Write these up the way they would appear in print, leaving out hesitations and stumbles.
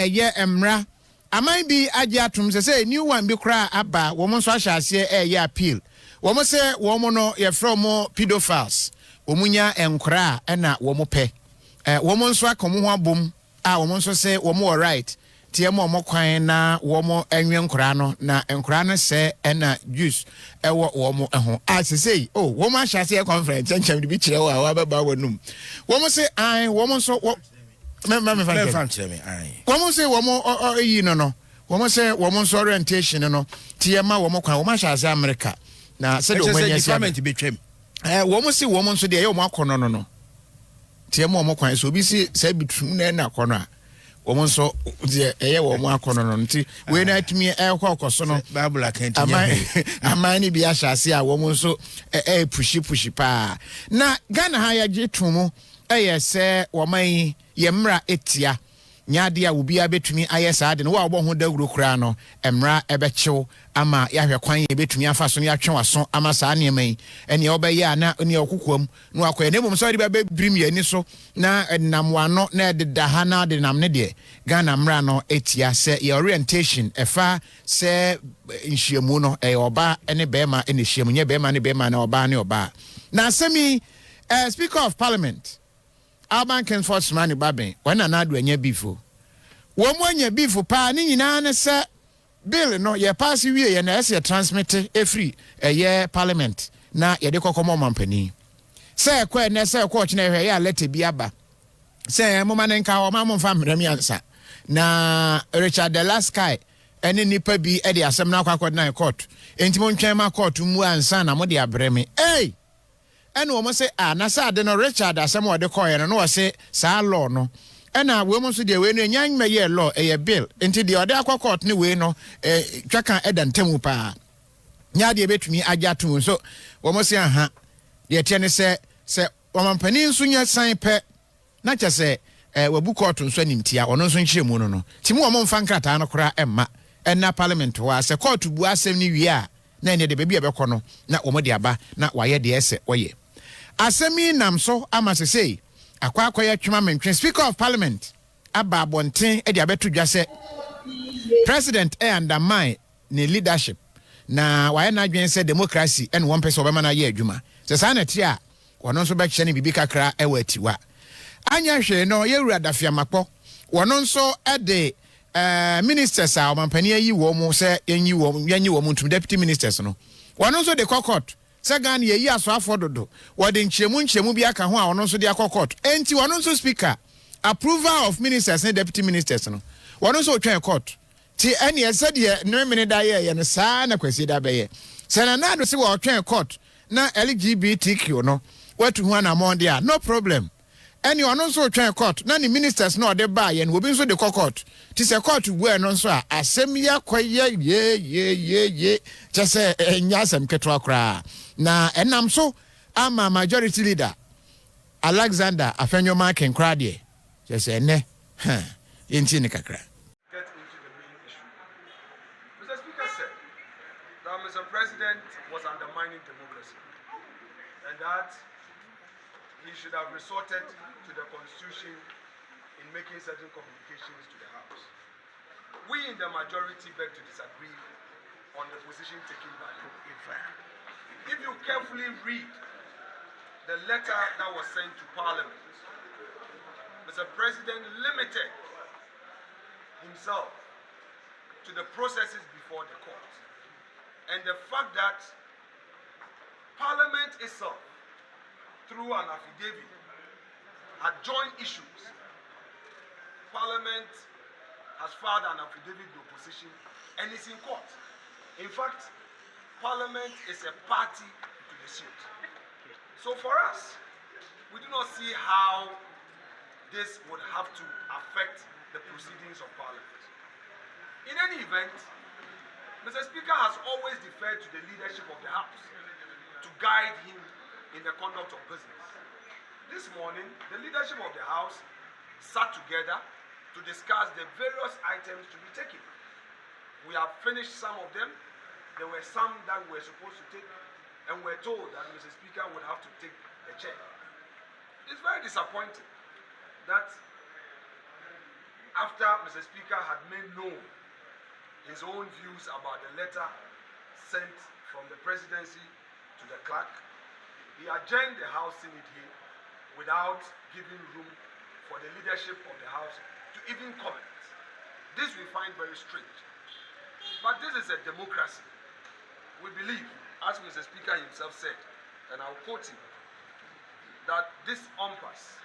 ye emra amai bi agye atom say new one bi kra aba wo mo so ahyase ye appeal wo mo say wo mo no ye from pedophiles wo munya enkra na wo mo pe wo mo nso akomo ho abom a wo mo nso say wo mo right tie mo kwan na wo mo enwe nkra no na nkra no se na juice wo mo ho say oh wo mo ahyase conference enchem bi kire wo a wa baba wonum wo mo say ai wo mo nso Woman say woman you no. Woman say woman's orientation no. Tiema woman kwa woman shall say America. Na said woman yes to be trim. Woman say woman so dey woman kono no. Tiema woman kwa so bi say between na kono. Woman so dey woman kono no nti we na atimi kwakoso no Bible account amani bi ashase a woman so pushi pa. Na Ghana ha ya je Trůmu say woman yemra etia nyaade a obi abetumi ayesa ade no wa obo ho dawuro kura no emra ebechew ama yahwe kwan ebetumi afa so no yatwe waso ama saa neman ene obeye ana ene okokwam no akoye ne mom so de be brim yani so na namwano na ededa ha na de nam ne de Ghana mra no etia se your orientation efa se nhyiamu no oba ene bema ene hyiamu nye bema ne bema na oba ne oba na asemi Speaker of Parliament Alban Kensford Mani Baben, when another anya before. One anya before pa ni nyina se bill no ye pass wie ye na ese transmit free a year parliament na ye de kokomo mampani. Say kwa na say kwa chine hwe ya let bi aba. Say mo man nka o ma mo fa mrami ansa. Na Richard the last guy ene nipa bi e de asem na akwa na court. Enti mo ntwen ma court mu ansa na mo de abreme. Hey! And woman say, na sa de no Richard asem wo de koye no say sa law no. Na we mo so de we no nyan me ye law e bill. Enti de ode akwa court ni we no twaka edantamu pa. Nya de betumi agya to so wo mo say aha. De tie ne say woman pani nso nya san pe na che say we bu court nso animtia ono nso nkyeremu no no. Ti mo mo mfa nkrata no kora emma. Na parliament wa say court bu asem ni wi a na ene de bebi ebekọ no na wo mo de aba na waye de ese woye. Asemi nam so amase say akwa ya twema mentwe Speaker of Parliament aba abonten e de abeto dwa se president undermine ne leadership na waye na adwen se democracy and one person obema na ye adwuma se sa na ti a wono nso be kye ne bibi kakra e watiwa anya hwe no ye wura dafiamakpo wono nso e de ministers a omampani yi wo mu se yenyi wo mu ntum deputy ministers no wono nso de court Sagan ye aso afododo wode nkyemu bi aka ho a ono nso de akokot enti wono nso speaker approval of ministers and deputy ministers no wono nso otwan court ti ene ese de no mini da ye no saa na kwasi da be ye senanado se wo otwan court na LGBTQ no watu hu na monde a no problem ene ono nso otwan court na ni ministers no de ba ye no obi nso de court ti se court bu no nso a asem ya kwaye ye chese nyasem ketwa kra na enam so ama majority leader Alexander Afenyoma Kenkrade just ene yenti ne kakra get into the main issue. Mr. Speaker said that Mr. President was undermining democracy and that he should have resorted to the constitution in making certain communications to the House. We in the majority beg to disagree on the position taken by him. If you carefully read the letter that was sent to Parliament, Mr. President limited himself to the processes before the court. And the fact that Parliament itself, through an affidavit, had joined issues. Parliament has filed an affidavit to opposition and is in court. In fact, Parliament is a party to the suit. So for us, we do not see how this would have to affect the proceedings of Parliament. In any event, Mr. Speaker has always deferred to the leadership of the House to guide him in the conduct of business. This morning, the leadership of the House sat together to discuss the various items to be taken. We have finished some of them. There were some that we were supposed to take, and we're told that Mr. Speaker would have to take the chair. It's very disappointing that after Mr. Speaker had made known his own views about the letter sent from the presidency to the clerk, he adjourned the House Senate here without giving room for the leadership of the House to even comment. This we find very strange. But this is a democracy. We believe, as Mr. Speaker himself said, and I'll quote him, that this impasse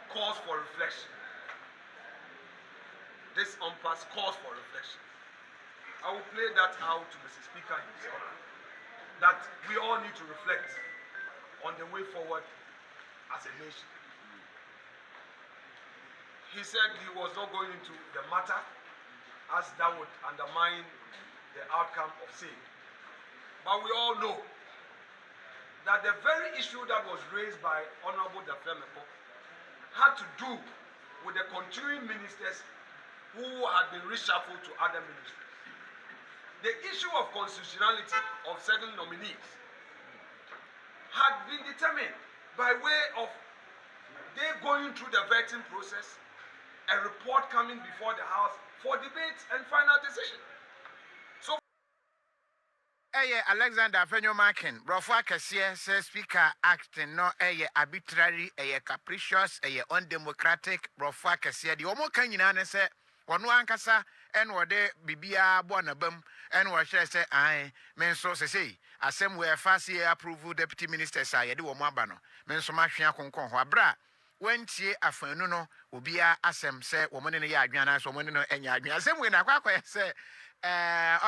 calls for reflection. This impasse calls for reflection. I will play that out to Mr. Speaker himself, that we all need to reflect on the way forward as a nation. He said he was not going into the matter as that would undermine the outcome of saying. But we all know that the very issue that was raised by Honorable Dafemepo had to do with the continuing ministers who had been reshuffled to other ministries. The issue of constitutionality of certain nominees had been determined by way of they going through the vetting process, a report coming before the House for debate and final decision. So, Alexander Fenyomakin, Brofwa Kasia says Speaker acting no arbitrary, capricious, undemocratic, Brofwa Kasia. The Omo Kanyina say, one ankasa, and what de Bibia Bonabum, and what shall say, I, men so say, as some were fast approval deputy minister say, do Omabano, men so much Yankon, bra. When tie afanu no obia asem se woman ne ya adwana so woman no enya adwana asem we na kwakwa se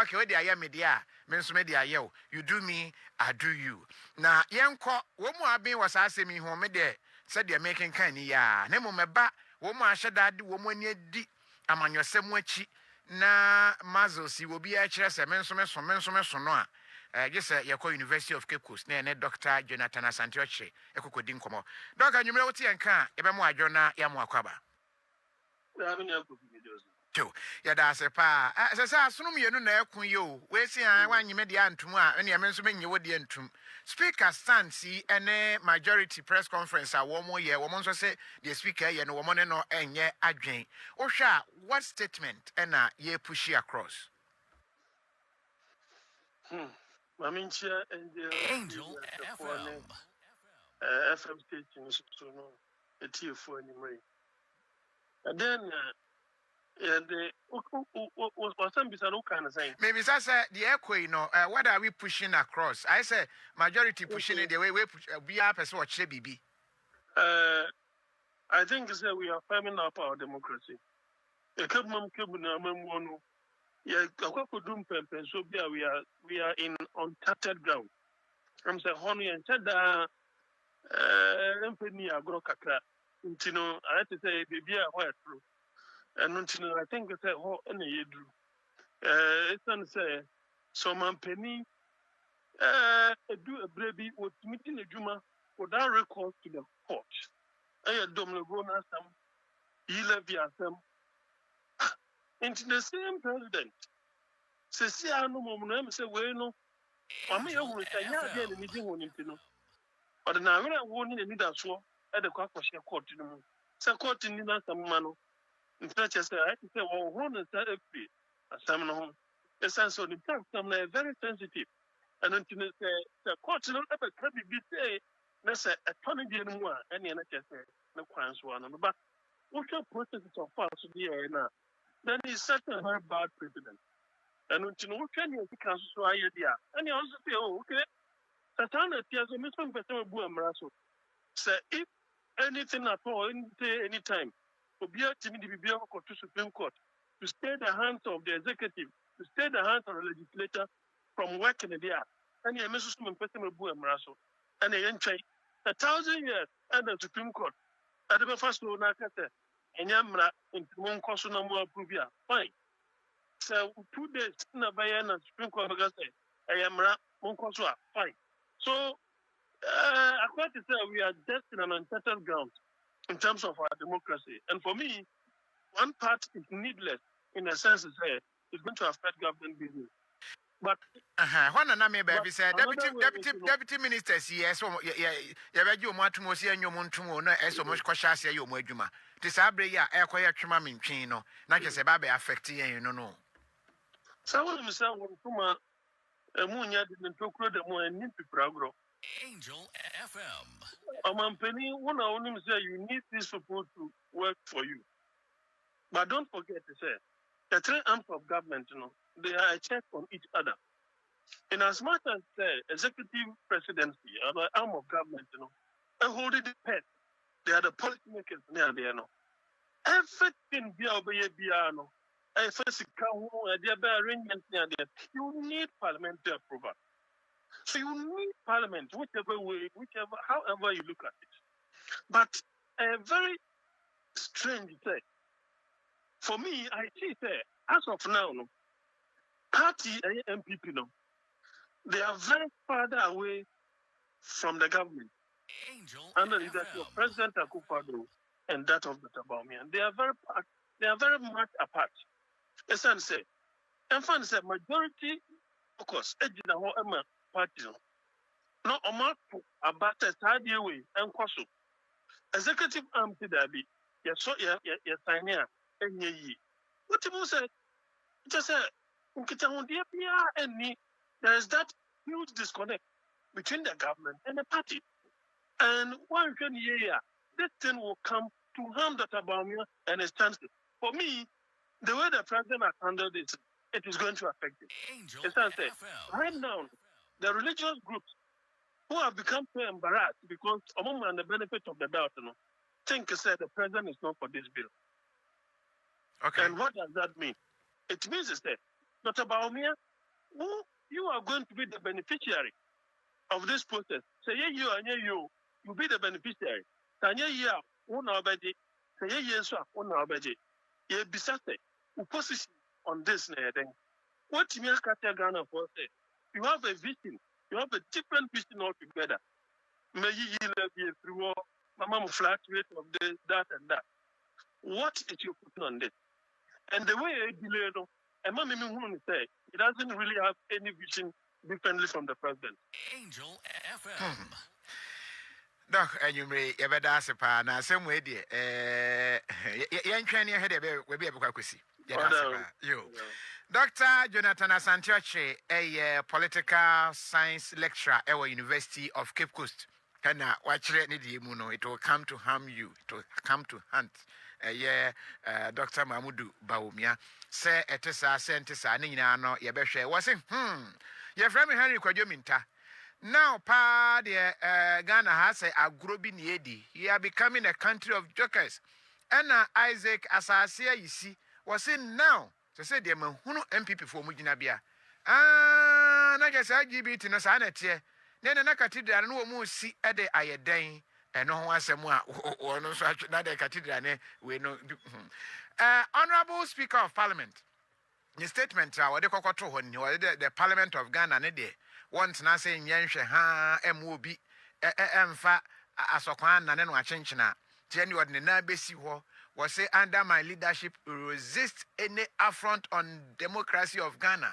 okay we dey aye me dia me nso me dey aye o you do me I do you na yenko wo mu aben was asem yi ho me de se de making kan ni ya na mo meba wo mu ahyeda de wo mu ani adi amanyosem achi na mazo si obi a kire se me nso me so no a just yako University of Cape Coast na Dr. Jonathan Asante-Oche ekokodi nkomo Dr. Nyumre woti enka ebe mu adwona ya mu akwaba to ya da se pa se asunum yenu na ekun yo we si an wanyime de antum a ene me nso menye wodi antum speaker stand si ene majority press conference a wo mo ye wo mo nso se the speaker ye no wo mo ne no enye adwen wo hwa what statement ena ye push across Maminchia and the Angel FM. FM station is no a tier for any way. And then was some bizarre kind of thing. Maybe that's the echo, you know. What are we pushing across? I say majority pushing it the way we are person what BB. I think that we are firming up our democracy. A couple of yeah, so we are in uncharted ground. I'm saying, honey, and said that agro kakra. You know, I have to say, baby, I true. And you know, I think it's a whole any year drew. It's say, so man penny, do a baby with meeting a juma without recourse to the court. I don't know, go now some, he left some. Into the same president. Say, I know, Mom, say, well, no, I'm here with a young again, anything on it, no. But now I won't need a swore at the Quackshire court in the moon. So, court in the some man. In such as I say, well, one is that a salmon home. The sense of the time, some are very sensitive. And until the court not ever can be say, let's say, a ton of more, any NHS, no crimes one. But what your process of false here now? Then he's such a very bad president. And until no can you become so idea. And you also say, oh, okay. Satana tears a mission person boom rasso. Say, if anything at all, any time, to be a Timmy to Supreme Court, to stay the hands of the executive, to stay the hands of the legislature from working there. And you miss some person boom rasso. And they entry 1,000 years at the Supreme Court. At the first one, I said, and Yamra into one cost no more pruvia. Fine. So 2 days in a bayan and Supreme Court I am Monkoswa. Fine. So according to say we are just in an unsettled ground in terms of our democracy. And for me, one part is needless in a sense to say it's going to affect government business. But when na me baby said deputy ministers yes so ya be ju mo atomo si anyo mo ntomo na eso mo kwahya ase ya mo adwuma ti sa abre ya e koye twema mentwen no na kwese ba be affect yen no so when me say won tuma emunya de ntokuro de mo ani pipiragro Angel FM. Amampeni, one only say you need these people to work for you. But don't forget to say the three arms of government, they are a check on each other. In as much as the executive presidency or the arm of government, they hold it pet. They are the policymakers near there. Everything be obey piano. You need parliamentary approval. So you need parliament, whichever way, however you look at it. But a very strange thing. For me, I see that as of now, party and MPP, they are very farther away from the government. Angel Under the leadership of President Akufo Addo and that of Dr. Baumian. They are very much apart. As I say, and fun say majority, of course, party. No, about a third year way and Kwasu. Executive arm to that be, yes, so yes, sign here, and ye. What you said, just said, there is that huge disconnect between the government and the party. And 1 year, this thing will come to harm Dr. Baumian and his chances. For me, the way the president has handled it, it is going to affect it. As I say, right now, the religious groups who have become so embarrassed because among the benefit of the doubt, think said the president is not for this bill. Okay. And what does that mean? It means that Dr. Baumian, who you are going to be the beneficiary of this process. Say you be the beneficiary. Say you be position on this. What you Ghana for say? You have a vision. You have a different vision altogether. May you be through Mama flat rate of this, that, and that. What is your putting on this? And the way I delay it, and Mammy say it doesn't really have any vision differently from the president. Angel FM. Doc, and you may ever dance upon a same way, dear. Young training ahead of we be able to see. You. Dr. Jonathan Asantioche, a political science lecturer at the University of Cape Coast. And watch it, it will come to harm you. It will come to hunt. Dr. Mahmudu Bawumia say etesa sentesa nina no ye behwe was ye frame Henry Kwajominta now pa de Ghana has a agro bi ne edi you are becoming a country of jokers and Isaac Asasia you see was in now to say de mahunu MPP for mugina bia na just LGBT no sa na tie na cathedral no mu si e de ayeden and no one asem a no so na the cathedral we no Honorable Speaker of Parliament the statement what they kokoto ho ni the Parliament of Ghana ne de want na say nyenhwe ha MOB emfa asokwan na ne no achenchena tie ni ordinary na besi ho was say under my leadership resist any affront on democracy of Ghana.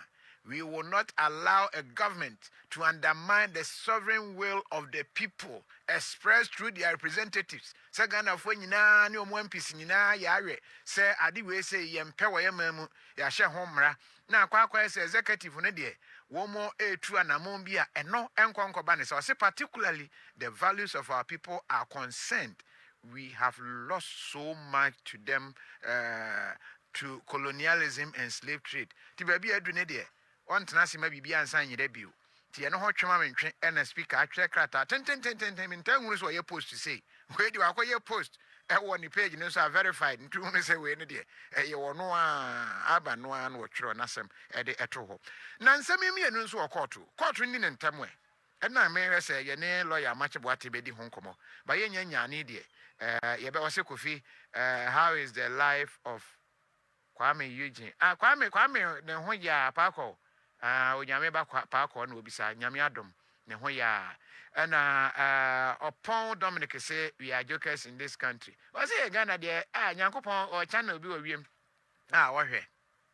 We will not allow a government to undermine the sovereign will of the people expressed through their representatives. Say Ghana for nyina ni omo MPs nyina yawe say ade we say yempe wo yemamu ya hye homra na akwa say executive no de wo mo etu anamon bia eno enkonkoba ne say particularly the values of our people are concerned. We have lost so much to them to colonialism and slave trade. Ti baby adu ne de on tenasima bibia ansan yire bio ti eno ho twema mentwe na speaker atwe krata ten mintan so ye post to say we di akoye post e wo ni page no so verified ntu no say we no de ye wo no aba no an wo twero nasem e de eto ho na nsem mienu nso court ni ne ntam e na me hwe say ye ne lawyer machebo atebedi ho nkomo ba ye nya ne de ye be wose Kofi how is the life of Kwame Eugene Kwame ne ho ya pakọ onyame ba pakọ na obisa nyame adom ne ho ya na upon Dominic say we are jokers in this country was say Ghana there nyankopon o channel bi wo wiem wo hwe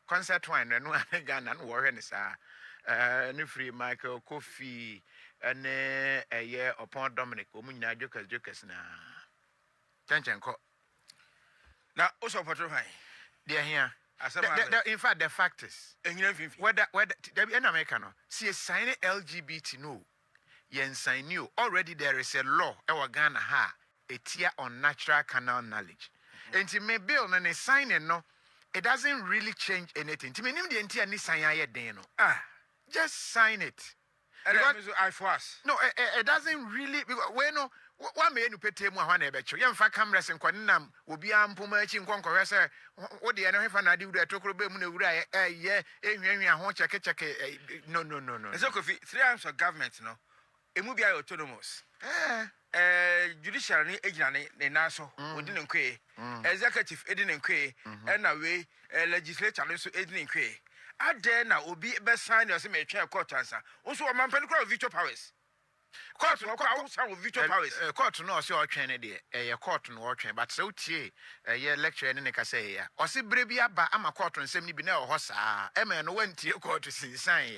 concert wine no Ghana no wo hwe ne sa ne free Michael Kofi ene upon Dominic omunyina jokers na chenchenko na also for high they are here. In fact, the fact is, whether in America no, see sign LGBT no, yen sign you already there is a law. Our Ghana ha a tier on natural canal knowledge. And to me bill and a sign no, it doesn't really change anything. To me, the entire ni sign just sign it. I force. No, it doesn't really because no. One man who pay more one ever. Young fat cameras and Quanam will be ampumaching conqueror. What the other fan I do that took a bit no. It's okay. 3 arms of government, no. It will be autonomous. Judiciary agent in Nassau, within Quay, executive Edin Quay, and away legislature also Edin Quay. I dare now will be best sign as a chair court answer. Also, a man of veto powers. Court no veto powers. Court no so otwen de court no otwen but so tie lecture ne ka say ya o se brebia ba ama court nsem ni bi na ho saa e me no wantie court sinsan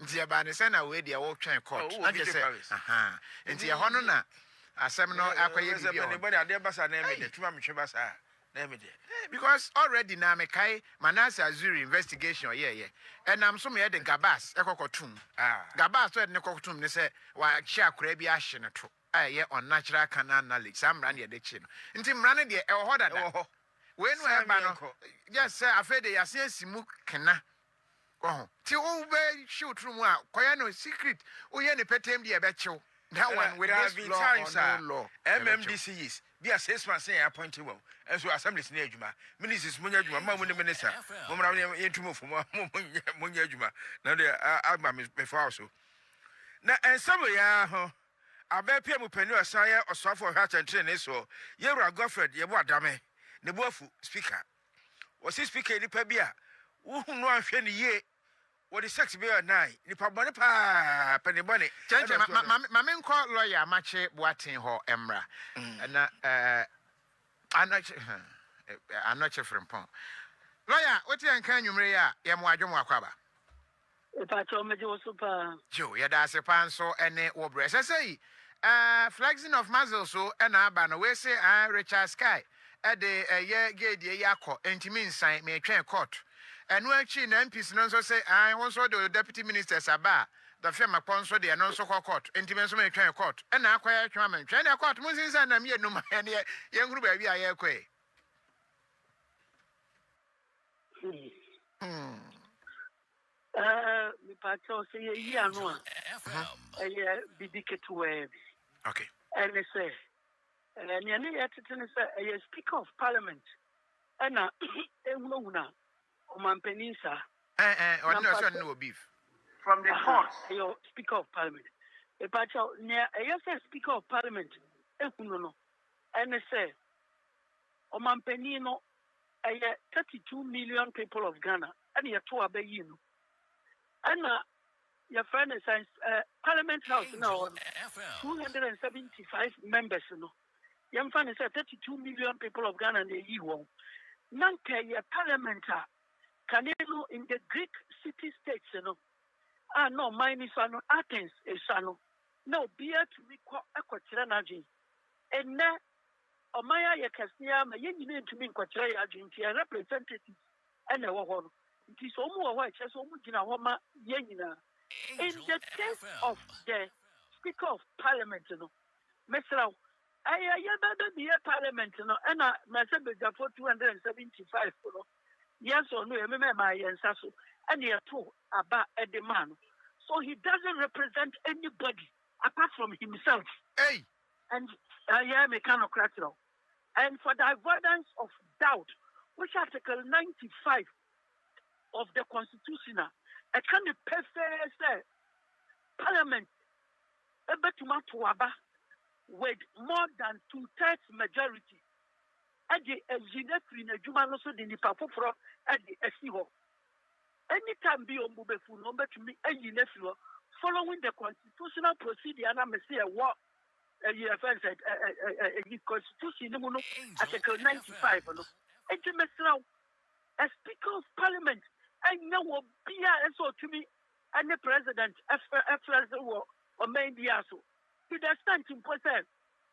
nti ba ne say na we de otwen court na je say aha nti ho no na asem no akoye bi anybody ade basa na me de tuma me hwe basa na me de because already na me kai Manase Azuri investigation and I'm so me de gabas ekokotum gabas so de ekokotum ne say wa chia kora bi ahye ne to on natural canal knowledge sam ran de chi no nti mra ne de e ho dada we no e ba no yes say afede yase asimu kena ti o be show Trůmu a koya no secret o ye ne petem de e be chiw that one with this law or no law MMDCs be a 6 months say appointed well and so assembly na adwuma ministers munya adwuma ma mu minister mo mra yentumo fo mo munya adwuma na de agba me fa so na ensamo ya ho abepia mu pani osan ye osofo hwa chantre so yewura Godfred yebo adame ne boafu speaker wo speaker ni pa bia wo hu no ahwe ne ye what the sex be 9 nipa bone pa pani bone change ma me nko lawyer amache boatin ho emra na anoche frimpon lawyer wetin enkan nwumre ya ye mo adwomo akwaba pa cho meje wo super jo ye da se pan so ene wo bre say flexing of muscles so na aba no we say Richard Sky de ye gede yakọ entimi nsan me twen court enu achi na MPs no so say won so the deputy ministers aba the firma sponsor de no so court entimi so me twen court na akwaya twen man twen na court mun sin san na me enum ye nguru ba bi aye kwe mi pa cho say ye anu a bibi ketuwe okay and say and yani yetete say a speaker of parliament ana ehunahuna o mampenisa what no so no beef from the court your speaker of parliament e pa cho near a speaker of parliament ehunu no and say o mampenino 32 million people of Ghana and you to abayi no and your friend is Parliament House now 275 members no your friend is 32 million people of Ghana and you won nanka your parliament can you in the Greek city states no no mine is no Athens is no be to recall equatorial and now Omaya Yakasnia, my union to me, Quatra Argentina representatives, and a war. It is almost white as Omugina Homa Yenina. In the case of the Speaker of Parliament, Mesra, I never be a Parliament, and I myself for 275. Yes or no, remember my answer, and he are two about a demand. So he doesn't represent anybody apart from himself. Hey! And I am a mechanocrat. And for the avoidance of doubt, which Article 95 of the Constitution, a kind of perfect Parliament, with more than 2/3 majority, at the Zinetri in a Juman also the Nipafo at the SEO. Anytime be on Bubefu number to me, a Zinetri following the constitutional procedure, and I'm a say a war. Constitution Article 95 and a Speaker of Parliament and no be so to me any president or maybe also to the extent in person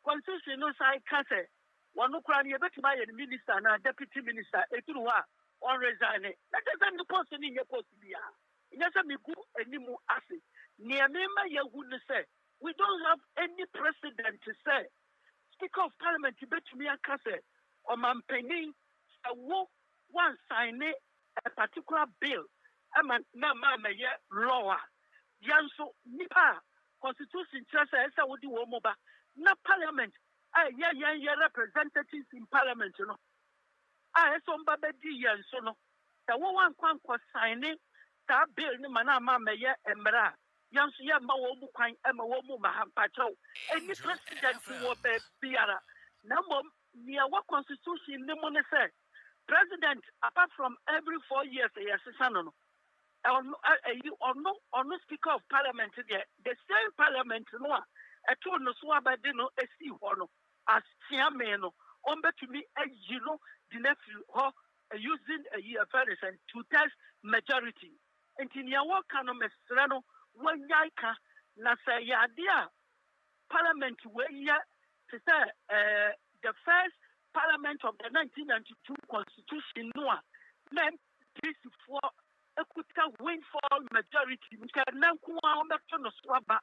constitution no side case one no crime you bet my minister and deputy minister on resign that is the person in your post yes me go anymore asset near me say we don't have any precedent to say Speaker of Parliament you bet me a case or man penny one sign a particular bill na mama ye law yanso nipa constitution say wodi wo mo ba na parliament ye representatives in parliament no so mba be di yanso no da wo wan kwan ko sign that bill ni mana mama ye emra yanso ye ma wo mu kwan ma wo mu mahampacho any president wo be biara na mom near what constitution ni mo ne say president apart from every 4 years yes no or no speaker of parliament there the same parliament no a told no so about no see no as chairman no on to me the nephew using a year and to test majority and in your work can no when yaika na say ya dia parliament where ya to say the first parliament of the 1992 constitution no men this for Ekuta windfall majority. We can now go on back to the swabba.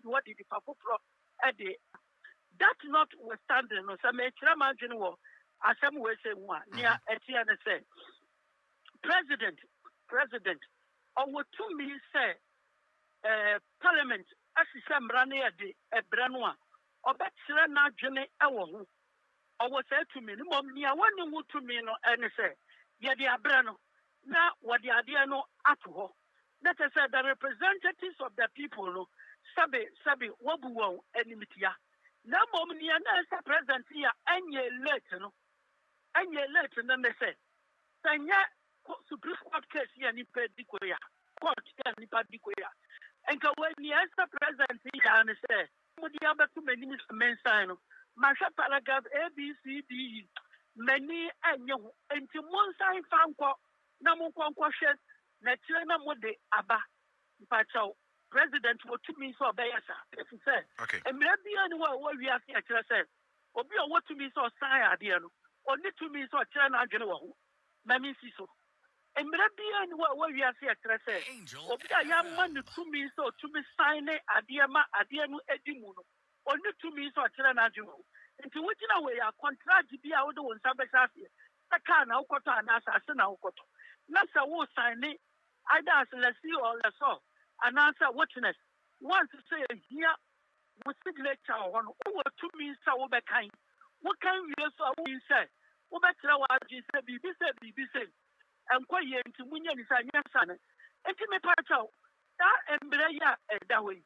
What did the Papo Pro Eddie? That notwithstanding, no, some imagine war, as some way say one near Etienne say, President, or what to me say, Parliament, as is some Rania de Ebranoa, or Betsilana Jenny Ewo, or what said to me, Mom, near one who to me, no, and say, Yadia Brano. Now, what the idea no at all. That is the representatives of the people, no, Sabi, Wabu, enimitia. Now, Momnia, the president here, and ye later, no, and ye later, then they say, Sanya, Supreme Court case here, Nipa Dikoya, Court, Nipa Dikoya. And when the answer president here, and say, would you have too many men sign? Masha paragraph A, B, C, D, many, and you, and to one sign found. Na mo kwankwohwe na tire na mo de aba mpachaw president wo tumi so obeyasa if say emre bia ni wo wi ase a kire say obi o wo tumi so sign ade no oni tumi so kire na adwene wo ho na mi si so emre bia ni wo wi ase a kire say obi a ya man tumi so tumi sign ade ma ade no edi mu no oni tumi so kire na adwene wo nti wutina we ya contract bia wo de won sabesa ase aka na ukoto anasa ase na ukoto Nasa will sign it either as lessee or lessor, and answer witness. Want to say here with signature on over 2 minutes over kind. What can we also say? Over Trawaji said, be said, and quiet to Munyan is a son. And to me, Pacho, that embraya that way.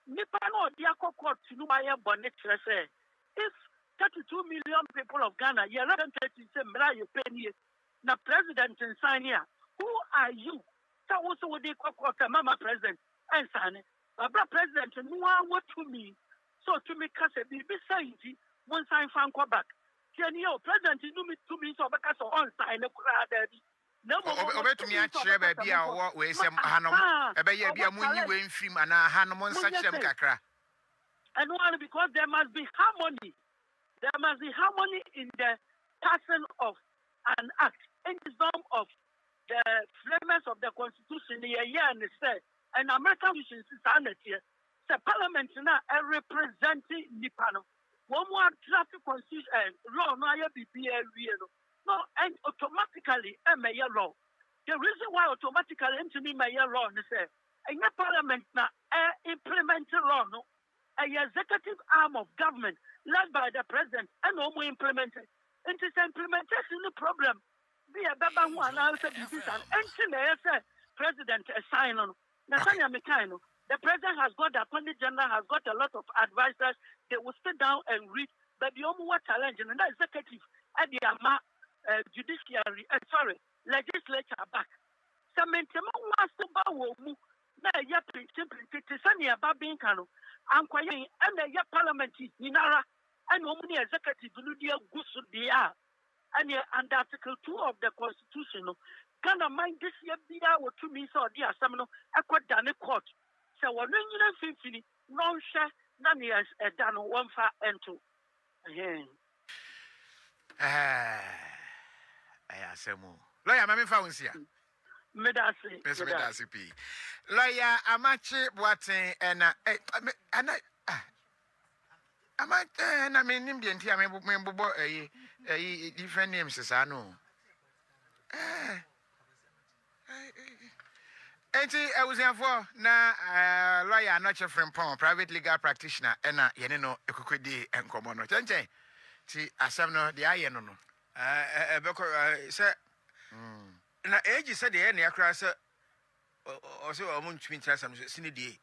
Nipano, Diako Court to Nubaya Bonnet say, if 32 million people of Ghana, you're not 30 Mraya penny. Now, president in Sanya, who are you? So also would they call Mama president and Sane? But president, no one what to me. So to me, Cassa be saying, one sign found back. Can you, president, you me to me so because on sign a crowd. No, to me, I share baby, what way some Hanum, a baby, a money win film and a Hanumon such a cacra. And one because there must be harmony. There must be harmony in the person of an act. In the form of the framers of the Constitution, the year and said, and American Constitution is the Parliament now representing Nipano. One more traffic constitution law, no, no, and automatically a mayor law. The reason why automatically into me mayor law is say, and your Parliament now implementing law, no, a executive arm of government led by the president and no more implemented. It is implementation the problem. Be a baba who announced this and president a sign on Natanya Mikano. The president has got the attorney general has got a lot of advisors. They will sit down and read, but the only challenge and the executive at the judiciary, legislature back. Some maintain wants to bow na ya print sani aba bin kanu ankwaye and ya parliament inara and omni executive no dia gusu dia and under Article 2 of the Constitution, Ghana mind this year be out to me so dear Samino, I could done a court. So when you finish, no share, none years a done 1 far and 2. I say more. Lawyer, Mammy Founsia. Medasi. Lawyer, Amachi Boatin and I mean, Indian tea, I mean, different names, I know. I was here for now, lawyer, not your friend, private legal practitioner, and you know, a cookie and common. See, I said no, the iron no. Sir, na age said the end, across also a moon twin trust and Cindy.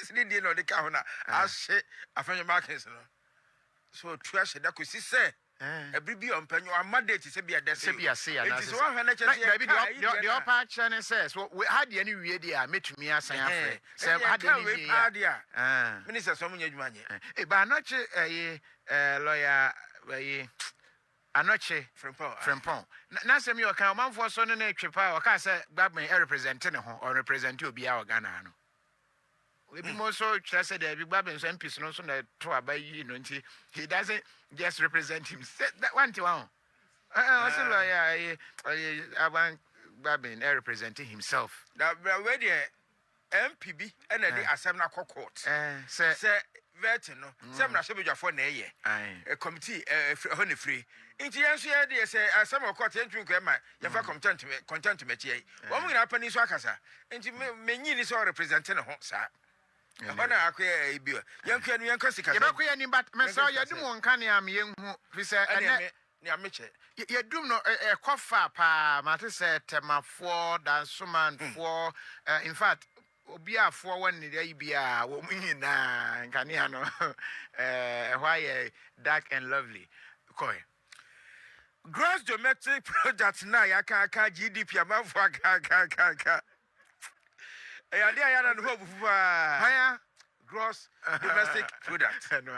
Cindy, no, the counter. I say, I found your markings. So, trash that could see, say, a baby on penny or Monday to say, be a decibia. It is 100 the upper channel says, well, we had any idea, met me as I have. Say, I had any idea. Minister, so many money. But not a lawyer. Anoche from Pong. Nasem you can man for son and a tripa or cast a babman representing or represent you be our Ghana. We be more so trusted that Babins and Piss no sooner to by you know he doesn't just represent him. That one to one. Also lawyer I want Babin representing himself. Now ready MPB and the Assembly Court. Say Vertino, some Rashabia for a committee honey free. In the answer, they say, some of court entering grammar, you have content to métier. One will happen in Swakasa, and many is all representing a hot sir. I create a beer. Young can young Cossica. You don't create any but Messiah, you don't can young who said, you do not a coffer pa, Matter said, Tema 4, Dan Suman 4, in fact. Obia for one day be a woman and Caniano, why dark and lovely. Koi. Gross domestic product now, GDP amount for Kaka. I don't know. Gross domestic product. No.